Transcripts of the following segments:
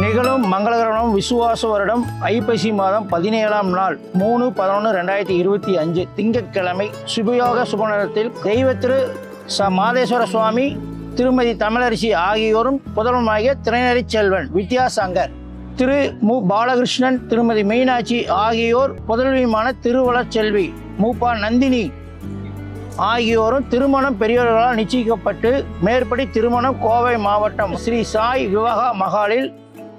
நிகழும் மங்களகரமும் விசுவாச வருடம் ஐப்பசி மாதம் 17ஆம் நாள் 3/11/2025 திங்கட்கிழமை சுபயோக சுபநேரத்தில் தெய்வ திரு மாதேஸ்வர சுவாமி, திருமதி தமிழரசி ஆகியோரும் புதல்வனாகிய திரைநறி செல்வன் வித்யாசாங்கர், திரு மு பாலகிருஷ்ணன், திருமதி மீனாட்சி ஆகியோர் புதல்வியுமான திருவளச்செல்வி மூப்பா நந்தினி ஆகியோரும் திருமணம் பெரியவர்களால் நிச்சயிக்கப்பட்டு மேற்படி திருமணம் கோவை மாவட்டம் ஸ்ரீ சாய் விவாகா மகாலில்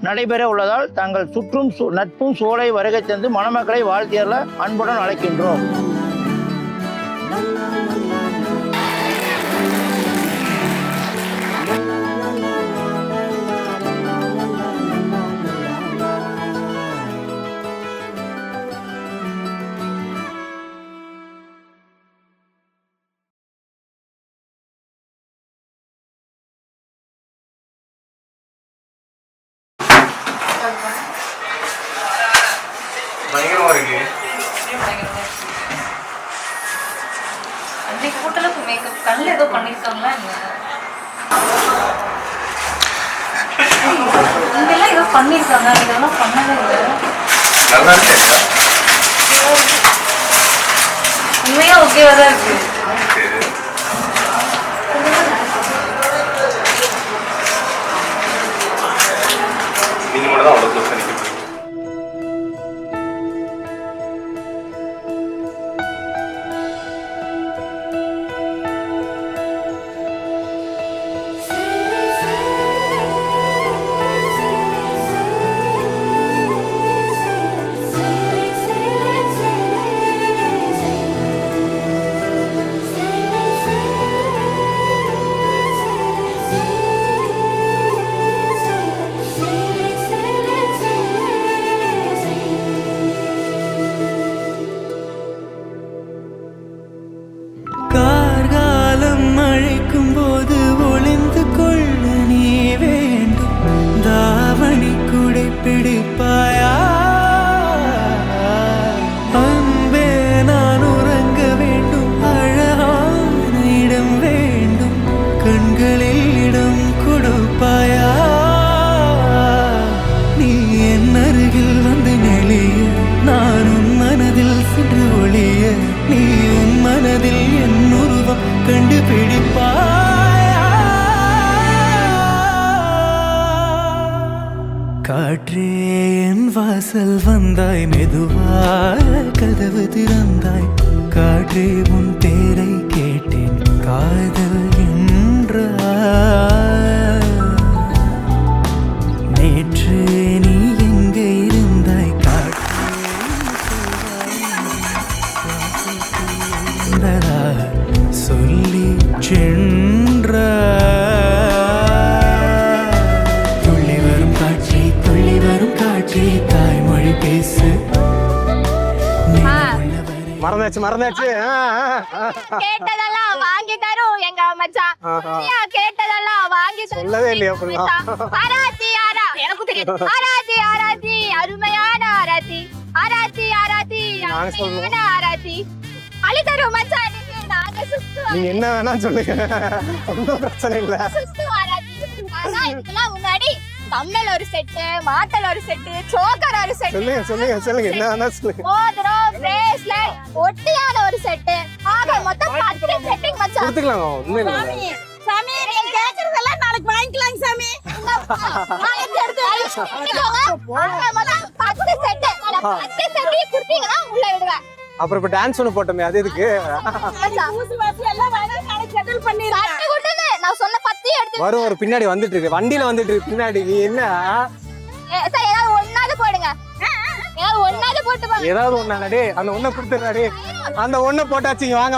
நடைபெற உள்ளதால் தங்கள் சுற்றும் நட்பும் சூளை வருகை தந்து மணமக்களை வாழ்த்தியல அன்புடன் அழைக்கின்றோம். பயங்கரமா இருக்கு. அன்னைக்கு கூட்டலுக்கு மேக்கப் கண்ணில் ஏதோ பண்ணியிருக்காங்களா இங்கெல்லாம் ஏதோ பண்ணியிருக்காங்க, இதெல்லாம் பண்ணவே இல்லை. நல்லா இருக்கு. உண்மையா ஓகேவா தான் இருக்கு. நீங்க மட்டும் தான் அவ்வளோ க்ளோஸ் பண்ணிக்க. பிடிப்பாயா அன்பே, நான் உறங்க வேண்டும், அழகான இடம் வேண்டும், கண்களில் இடம் கொடுப்பாயா, நீ என் அருகில் வந்து நெளிய, நான் உன் மனதில் சென்று ஒளிய, நீ உன் மனதில் என் உருவம் கண்டுபிடிப்பாயா. காற்றே என் வாசல் வந்தாய், மெதுவாக கதவு திறந்தாய், காற்றே உன் பேரை கேட்டேன், காதல் என்றாய். நேற்று நீ எங்கே இருந்தாய், காற்றே சொல்லி சென்றாய். தாய்மொழி பேசு. மறந்தாச்சு. கேட்டதெல்லாம் வாங்கி தரும் எங்க மச்சான், கேட்டதெல்லாம் வாங்கி சொல்லவே இல்லையா? ஆராத்தி எனக்கு தெரியும். ஆராத்தி அருமையான ஆராத்தி, ஆராத்தி ஆராத்தி அழி தரும் மச்சான். நாங்க சுத்துவோம், நீங்க என்ன வேணா சொல்லுங்க, ஒன்றும் பிரச்சனை இல்ல. இதுக்கெல்லாம் முன்னாடி கம்மல் ஒரு செட்டு, மாட்டல் ஒரு செட்டு, சோக்கர் ஒரு செட்டு, சொல்லுங்க என்ன வேணா சொல்லுங்க, மோதிரம், பிரேஸ்லெட், ஒட்டியான ஒரு செட்டு, ஆக மொத்தம் 10 செட்டிங் மச்சான். கொடுத்துக்கலாங்க. ஒண்ணும் இல்ல சாமி, நீங்க கேக்குறதெல்லாம் நாளைக்கு வாங்கிக்கலாம் சாமி. நாளைக்கு எடுத்து வாங்கிக்கோங்க. ஆக மொத்தம் 10 செட்டு. 10 செட்டு கொடுத்தீங்கன்னா உள்ள விடுவேன். அப்புறம் இப்ப டான்ஸ் ஒன்று போட்டோமே, அது எதுக்கு? நான் சொன்ன 10 எடுத்து வரும். ஒரு பின்னாடி வந்துட்டு இருக்கு, வண்டியில வந்துட்டு இருக்கு பின்னாடி. என்ன ஏதாவது ஒண்ணாவது போடுங்க, ஒண்ணாவது போட்டு போங்க. ஏதாவது ஒண்ணாடே, அந்த ஒண்ண கொடுத்துறாடே, அந்த ஒண்ண போட்டாச்சு. வாங்க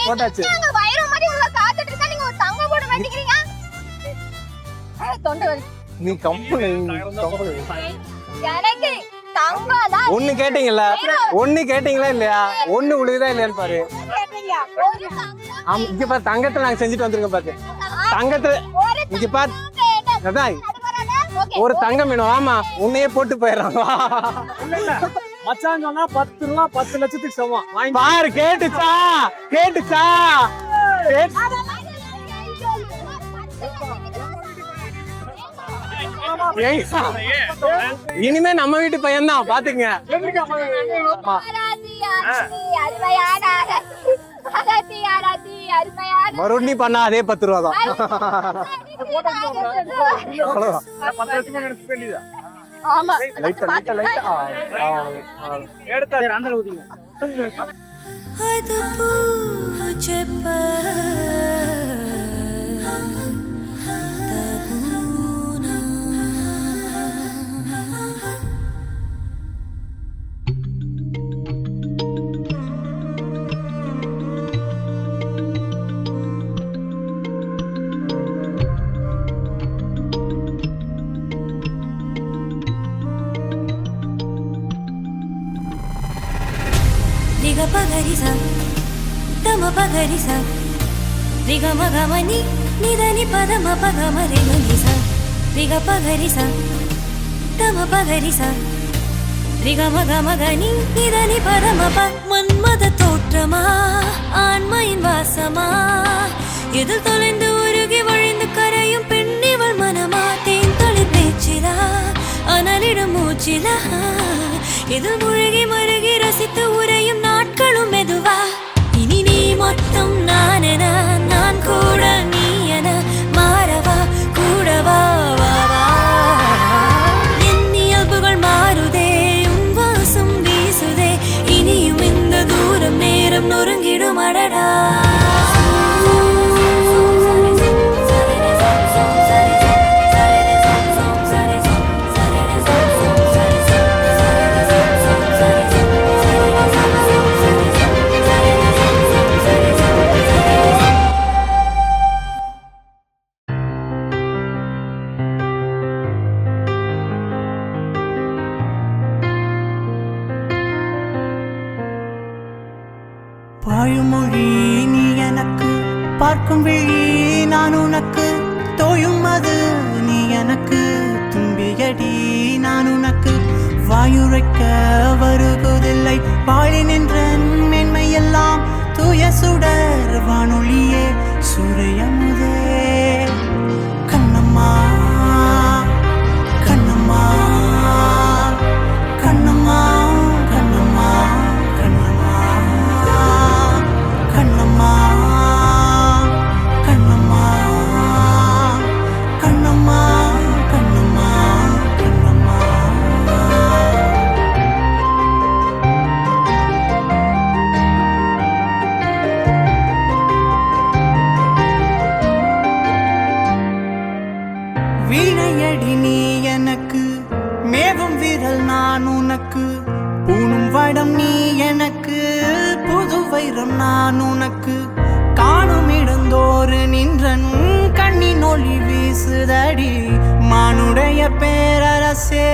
போட்டாச்சு. வயிறு மாதிரி உள்ள காத்துட்டு இருக்கா, நீங்க ஒரு தங்க போட மாட்டேங்கிறீங்க. தொண்டை வலி. நீ கம்பெனி எனக்கு தங்கம் தான். ஒண்ணு கேட்டீங்களா இல்லையா? ஒண்ணு உழுகுதா இல்லையான்னு பாரு. இங்க பாரு, தங்கத்துல நாங்க செஞ்சுட்டு வந்திருக்கோம் பாரு. தங்கத்துல இங்க பாரு. அதான் ஒரு தங்கம் வேணும். ஆமா, உன்னையே போட்டு போயிடுறாங்க. மச்சான் சொன்னா 10 ரூபா 10 லட்சத்துக்கு சமம். பாரு, கேட்டுச்சா கேட்டுச்சா? இனிமே நம்ம வீட்டு பையன் தான், பாத்துங்க. மறுபடியும் பண்ணா அதே 10 ரூபா தான். ஆமா Pagharisa, Tama Pagharisa, Riga Magamani, Nidani Padama Pagamare Manisa, Riga Pagharisa, Tama Pagharisa, Riga Magamagani, Nidani Padama Manmada Totrama, Anmain Vasama, Idul Tolendu Urugi Varindu Karayum Pendival Manama, Tin Toli Pechila, Analidu Muchila, Idul Murigi Marigi Rasitu Urayum நாட்களும் மெதுவா இனி நீ மொத்தம் நானென நான் கூட நீ என மாறவா கூடவா வா என் இயல்புகள் மாறுதே உன் வாசம் வீசுதே இனியும் இந்த தூரம் நேரம் நொறுங்கிடும் அடடா வாயுமொழி நீ எனக்கு பார்க்கும் விழி நான் உனக்கு தோயும் அது நீ எனக்கு தும்பியடி நான் உனக்கு வாயுரைக்க வருவதில்லை வாழி நின்ற மென்மையெல்லாம் தூய சுடர் வானொலியே சூரியமுதே கண்ணம்மா கண்ணம்மா கண்ணம்மா கண்ணம்மா கண்ணம்மா கண்ணம்மா கண்ணம்மா கண்ணம்மா கண்ணம்மா கண்ணம்மா வீணையடி நீ எனக்கு மேவும் விரல் நான் உனக்கு பூணும் வடம் நீ எனக்கு புது வைரம் நான் உனக்கு காணும் இடந்தோறு நின்றன் கண்ணின் ஒளி வீசுதடி மானுடைய பேரரசே